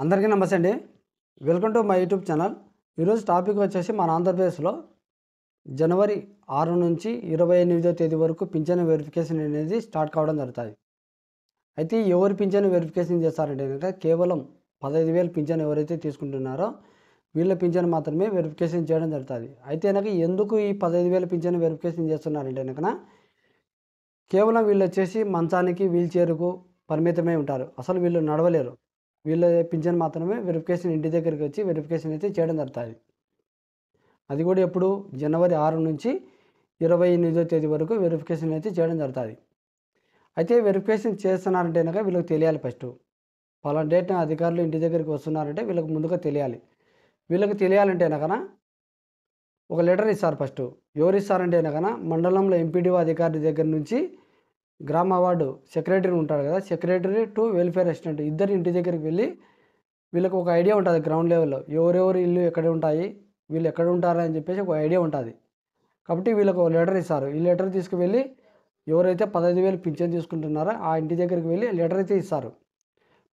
అందరికీ నమస్తే అండి. Welcome to my YouTube channel. ఈరోజు టాపిక్ వచ్చేసి మన ఆంధ్రప్రదేశ్లో జనవరి 6 నుంచి 28వ తేదీ వరకు పింఛను వెరిఫికేషన్ అనేది స్టార్ట్ కావడం జరుగుతుంది. అయితే ఎవరు పింఛను వెరిఫికేషన్ చేస్తారంటే కనుక కేవలం 15,000 పింఛను ఎవరైతే తీసుకుంటున్నారో వీళ్ళ పింఛను మాత్రమే వెరిఫికేషన్ చేయడం జరుగుతుంది. అయితే కనుక ఎందుకు ఈ 15,000 పింఛను వెరిఫికేషన్ చేస్తున్నారంటే కనుక కేవలం వీళ్ళు వచ్చేసి మంచానికి వీల్ చైర్కు పరిమితమై ఉంటారు. అసలు వీళ్ళు నడవలేరు. వీళ్ళ పింఛన్ మాత్రమే వెరిఫికేషన్ ఇంటి దగ్గరికి వచ్చి వెరిఫికేషన్ అయితే చేయడం జరుగుతుంది. అది కూడా ఎప్పుడు జనవరి 6 నుంచి 28వ తేదీ వరకు వెరిఫికేషన్ అయితే చేయడం జరుగుతుంది. అయితే వెరిఫికేషన్ చేస్తున్నారంటే కనుక వీళ్ళకి తెలియాలి. ఫస్ట్ పలానా డేట్న అధికారులు ఇంటి దగ్గరికి వస్తున్నారంటే వీళ్ళకి ముందుగా తెలియాలి. వీళ్ళకి తెలియాలంటే కనుక ఒక లెటర్ ఇస్తారు. ఫస్ట్ ఎవరు ఇస్తారంటే కనుక మండలంలో ఎంపీడీఓ అధికారి దగ్గర నుంచి గ్రామ వార్డు సెక్రటరీ ఉంటాడు కదా, సెక్రటరీ టు వెల్ఫేర్ అసిస్టెంట్ ఇద్దరు ఇంటి దగ్గరికి వెళ్ళి వీళ్ళకి ఒక ఐడియా ఉంటుంది. గ్రౌండ్ లెవెల్లో ఎవరెవరు ఇల్లు ఎక్కడ ఉంటాయి, వీళ్ళు ఎక్కడ ఉంటారా అని చెప్పేసి ఒక ఐడియా ఉంటుంది. కాబట్టి వీళ్ళకు ఒక లెటర్ ఇస్తారు. ఈ లెటర్ తీసుకువెళ్ళి ఎవరైతే 15,000 పింఛన్ తీసుకుంటున్నారో ఆ ఇంటి దగ్గరికి వెళ్ళి లెటర్ అయితే ఇస్తారు.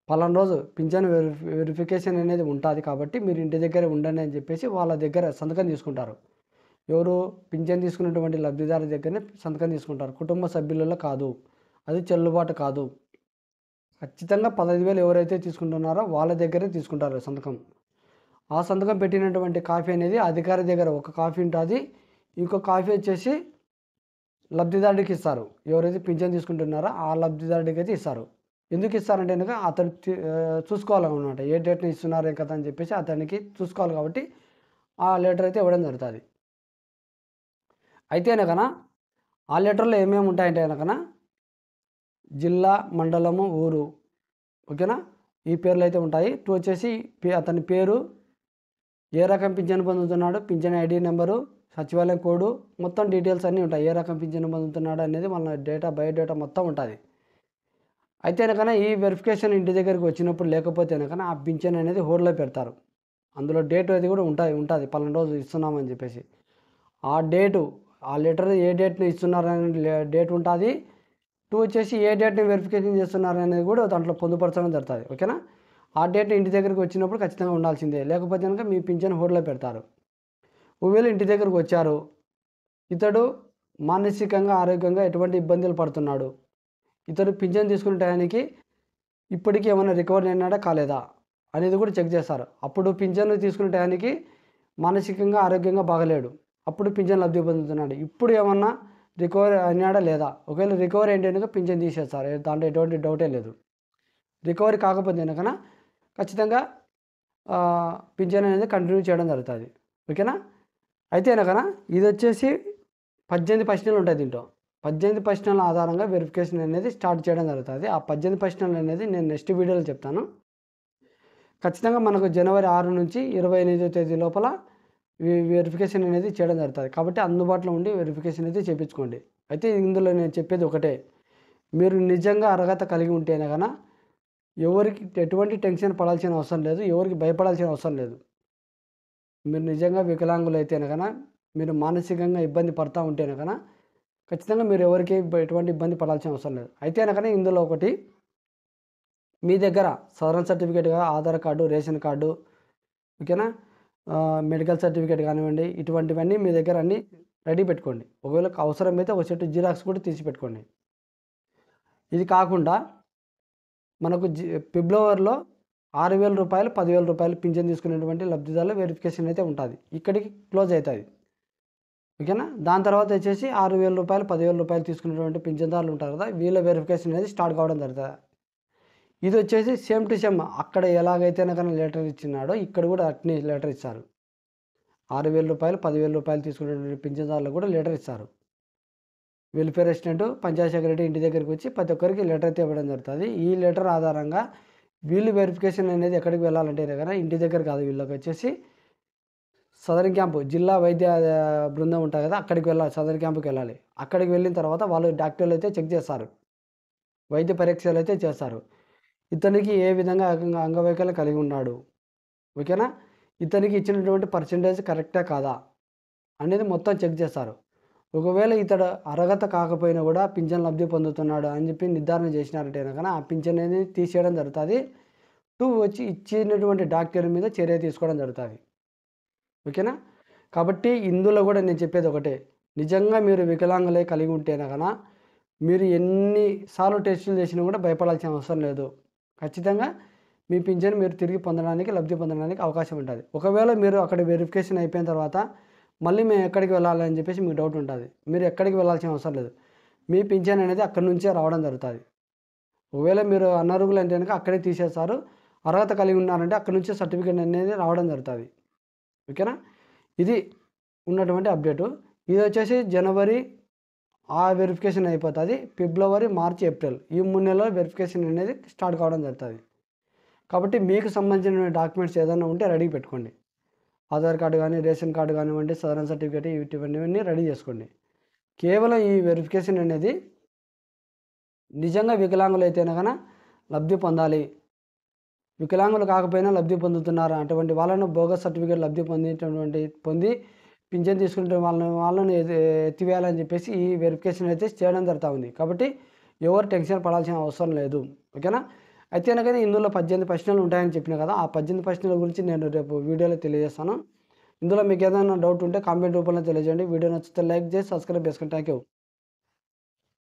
పలానా రోజు పింఛన్ వెరిఫికేషన్ అనేది ఉంటుంది కాబట్టి మీరు ఇంటి దగ్గరే ఉండండి అని చెప్పేసి వాళ్ళ దగ్గర సంతకం తీసుకుంటారు. ఎవరు పింఛన్ తీసుకున్నటువంటి లబ్ధిదారు దగ్గరనే సంతకం తీసుకుంటారు. కుటుంబ సభ్యులలో కాదు, అది చెల్లుబాటు కాదు. ఖచ్చితంగా 15,000 ఎవరైతే తీసుకుంటున్నారో వాళ్ళ దగ్గరే తీసుకుంటారు సంతకం. ఆ సంతకం పెట్టినటువంటి కాపీ అనేది అధికారి దగ్గర ఒక కాపీ ఉంటుంది. ఇంకో కాపీ వచ్చేసి లబ్ధిదారుడికి ఇస్తారు. ఎవరైతే పింఛన్ తీసుకుంటున్నారో ఆ లబ్ధిదారుడికి అయితే ఇస్తారు. ఎందుకు ఇస్తారంటే కనుక అతను చూసుకోవాలన్నమాట. ఏ డేట్ని ఇస్తున్నారు కదా అని చెప్పేసి అతనికి చూసుకోవాలి కాబట్టి ఆ లెటర్ అయితే ఇవ్వడం జరుగుతుంది. అయితే కనుక ఆ లెటర్లో ఏమేమి ఉంటాయంటే కనుక జిల్లా, మండలము, ఊరు, ఓకేనా, ఈ పేర్లు అయితే ఉంటాయి. టూ వచ్చేసి అతని పేరు, ఏ రకం పింఛను పొందుతున్నాడు, పింఛన్ ఐడి నెంబరు, సచివాలయం కోడు, మొత్తం డీటెయిల్స్ అన్నీ ఉంటాయి. ఏ రకం పింఛను పొందుతున్నాడు అనేది మన డేటా బయోడేటా మొత్తం ఉంటుంది. అయితే కనుక ఈ వెరిఫికేషన్ ఇంటి దగ్గరికి వచ్చినప్పుడు లేకపోతే కనుక ఆ పింఛన్ అనేది హోల్డ్లో పెడతారు. అందులో డేట్ అది కూడా ఉంటుంది పలానా రోజు ఇస్తున్నామని చెప్పేసి. ఆ డేటు, ఆ లెటర్ ఏ డేట్ని ఇస్తున్నారనే డేట్ ఉంటుంది. టూ వచ్చేసి ఏ డేట్ని వెరిఫికేషన్ చేస్తున్నారు అనేది కూడా దాంట్లో పొందుపరచడం జరుగుతుంది. ఓకేనా, ఆ డేట్ ఇంటి దగ్గరికి వచ్చినప్పుడు ఖచ్చితంగా ఉండాల్సిందే. లేకపోతే కనుక మీ పింఛన్ హోల్డ్లో పెడతారు. ఒకవేళ ఇంటి దగ్గరకు వచ్చారు, ఇతడు మానసికంగా ఆరోగ్యంగా ఎటువంటి ఇబ్బందులు పడుతున్నాడు, ఇతడు పింఛన్ తీసుకునే టయానికి ఇప్పటికీ ఏమైనా రికవరీ అయినాడా కాలేదా అనేది కూడా చెక్ చేస్తారు. అప్పుడు పింఛన్ తీసుకునే టయానికి మానసికంగా ఆరోగ్యంగా బాగలేడు, అప్పుడు పింఛన్ లబ్ధి పొందుతున్నాడు, ఇప్పుడు ఏమన్నా రికవరీ అయినాడా లేదా. ఒకవేళ రికవరీ ఏంటి కనుక పింఛన్ తీసేస్తారు. దాంట్లో ఎటువంటి డౌటే లేదు. రికవరీ కాకపోతే కనుక ఖచ్చితంగా పింఛన్ అనేది కంటిన్యూ చేయడం జరుగుతుంది. ఓకేనా. అయితే కనుక ఇది వచ్చేసి 18 ప్రశ్నలు ఉంటాయి. దీంట్లో 18 ప్రశ్నల ఆధారంగా వెరిఫికేషన్ అనేది స్టార్ట్ చేయడం జరుగుతుంది. ఆ 18 ప్రశ్నలు అనేది నేను నెక్స్ట్ వీడియోలో చెప్తాను. ఖచ్చితంగా మనకు జనవరి 6 నుంచి 28వ తేదీ లోపల వెరిఫికేషన్ అనేది చేయడం జరుగుతుంది. కాబట్టి అందుబాటులో ఉండి వెరిఫికేషన్ అయితే చేయించుకోండి. అయితే ఇందులో నేను చెప్పేది ఒకటే, మీరు నిజంగా అర్హత కలిగి ఉంటేనే కనుక ఎవరికి ఎటువంటి టెన్షన్ పడాల్సిన అవసరం లేదు, ఎవరికి భయపడాల్సిన అవసరం లేదు. మీరు నిజంగా వికలాంగులు అయితేనే కనుక, మీరు మానసికంగా ఇబ్బంది పడుతూ ఉంటేనే కనుక ఖచ్చితంగా మీరు ఎవరికి ఎటువంటి ఇబ్బంది పడాల్సిన అవసరం లేదు. అయితే కనుక ఇందులో ఒకటి, మీ దగ్గర సదరన్ సర్టిఫికేట్గా ఆధార్ కార్డు, రేషన్ కార్డు, ఓకేనా, మెడికల్ సర్టిఫికేట్ కానివ్వండి, ఇటువంటివన్నీ మీ దగ్గర అన్నీ రెడీ పెట్టుకోండి. ఒకవేళ అవసరమైతే ఒక సెట్ జిరాక్స్ కూడా తీసి పెట్టుకోండి. ఇది కాకుండా మనకు ఫిబ్రవరిలో 6,000 రూపాయలు, 10,000 రూపాయలు పింఛన్ తీసుకునేటువంటి లబ్ధిదారుల వెరిఫికేషన్ అయితే ఉంటుంది. ఇక్కడికి క్లోజ్ అవుతుంది. ఓకేనా. దాని తర్వాత వచ్చేసి 6,000 రూపాయలు, 10,000 రూపాయలు తీసుకునేటువంటి పింఛన్దారులు ఉంటారు కదా, వీళ్ళ వెరిఫికేషన్ అనేది స్టార్ట్ కావడం జరుగుతుంది. ఇది వచ్చేసి సేమ్ టు సేమ్ అక్కడ ఎలాగైతే కనుక లెటర్ ఇచ్చినాడో ఇక్కడ కూడా అట్నే లెటర్ ఇస్తారు. 6,000 రూపాయలు, 10,000 రూపాయలు తీసుకునేటువంటి పింఛన్దారులు కూడా లెటర్ ఇస్తారు. వెల్ఫేర్ అసిస్టెంట్, పంచాయత్ సెక్రటరీ ఇంటి దగ్గరికి వచ్చి ప్రతి ఒక్కరికి లెటర్ అయితే ఇవ్వడం జరుగుతుంది. ఈ లెటర్ ఆధారంగా వీళ్ళు వెరిఫికేషన్ అనేది ఎక్కడికి వెళ్ళాలంటే కనుక ఇంటి దగ్గర కాదు, వీళ్ళకి వచ్చేసి సదరన్ క్యాంపు, జిల్లా వైద్య బృందం ఉంటుంది కదా, అక్కడికి వెళ్ళాలి. సదరన్ క్యాంపుకి వెళ్ళాలి. అక్కడికి వెళ్ళిన తర్వాత వాళ్ళు డాక్టర్లు అయితే చెక్ చేస్తారు, వైద్య పరీక్షలు అయితే చేస్తారు. ఇతనికి ఏ విధంగా అంగవైకల్యం కలిగి ఉన్నాడు, ఓకేనా, ఇతనికి ఇచ్చినటువంటి పర్సెంటేజ్ కరెక్టా కాదా అనేది మొత్తం చెక్ చేస్తారు. ఒకవేళ ఇతడు అర్హత కాకపోయినా కూడా పింఛన్ లబ్ధి పొందుతున్నాడు అని చెప్పి నిర్ధారణ చేసినారంటే కనుక ఆ పింఛన్ అనేది తీసేయడం జరుగుతుంది. వచ్చి ఇచ్చినటువంటి డాక్టర్ మీద చర్య తీసుకోవడం జరుగుతుంది. ఓకేనా? కాబట్టి ఇందులో కూడా నేను చెప్పేది ఒకటే, నిజంగా మీరు వికలాంగులై కలిగి ఉంటేనే కనుక మీరు ఎన్నిసార్లు టెస్టులు చేసినా కూడా భయపడాల్సిన అవసరం లేదు. ఖచ్చితంగా మీ పింఛన్ మీరు తిరిగి పొందడానికి, లబ్ధి పొందడానికి అవకాశం ఉంటుంది. ఒకవేళ మీరు అక్కడ వెరిఫికేషన్ అయిపోయిన తర్వాత మళ్ళీ మేము ఎక్కడికి వెళ్ళాలి అని చెప్పేసి మీకు డౌట్ ఉంటుంది. మీరు ఎక్కడికి వెళ్ళాల్సిన అవసరం లేదు. మీ పింఛన్ అనేది అక్కడి నుంచే రావడం జరుగుతుంది. ఒకవేళ మీరు అనర్హులు అంటే కనుక అక్కడే తీసేస్తారు. అర్హత కలిగి ఉన్నారంటే అక్కడి నుంచే సర్టిఫికేట్ అనేది రావడం జరుగుతుంది. ఓకేనా? ఇది ఉన్నటువంటి అప్డేటు. ఇది వచ్చేసి జనవరి వెరిఫికేషన్ అయిపోతుంది. ఫిబ్రవరి, మార్చి, ఏప్రిల్ ఈ 3 నెలల్లో వెరిఫికేషన్ అనేది స్టార్ట్ కావడం జరుగుతుంది. కాబట్టి మీకు సంబంధించిన డాక్యుమెంట్స్ ఏదైనా ఉంటే రెడీ పెట్టుకోండి. ఆధార్ కార్డు కానీ, రేషన్ కార్డు కానివ్వండి, సదరన్ సర్టిఫికేట్ ఇవన్నీ రెడీ చేసుకోండి. కేవలం ఈ వెరిఫికేషన్ అనేది నిజంగా వికలాంగులు అయితేనే కనుక లబ్ధి పొందాలి. వికలాంగులు కాకపోయినా లబ్ధి పొందుతున్నారు అటువంటి వాళ్ళను బోగస్ సర్టిఫికేట్ లబ్ధి పొంది పింఛన్ తీసుకుంటే వాళ్ళని ఎత్తివేయాలని చెప్పేసి ఈ వెరిఫికేషన్ అయితే చేయడం జరుగుతూ ఉంది. కాబట్టి ఎవరు టెన్షన్ పడాల్సిన అవసరం లేదు. ఓకేనా? అయితే కనుక ఇందులో 18 ప్రశ్నలు ఉంటాయని చెప్పిన కదా, ఆ 18 ప్రశ్నల గురించి నేను రేపు వీడియోలో తెలియజేస్తాను. ఇందులో మీకు ఏదైనా డౌట్ ఉంటే కామెంట్ రూపంలో తెలియజేయండి. వీడియో నచ్చితే లైక్ చేసి సబ్స్క్రైబ్ చేసుకోండి. Thank you.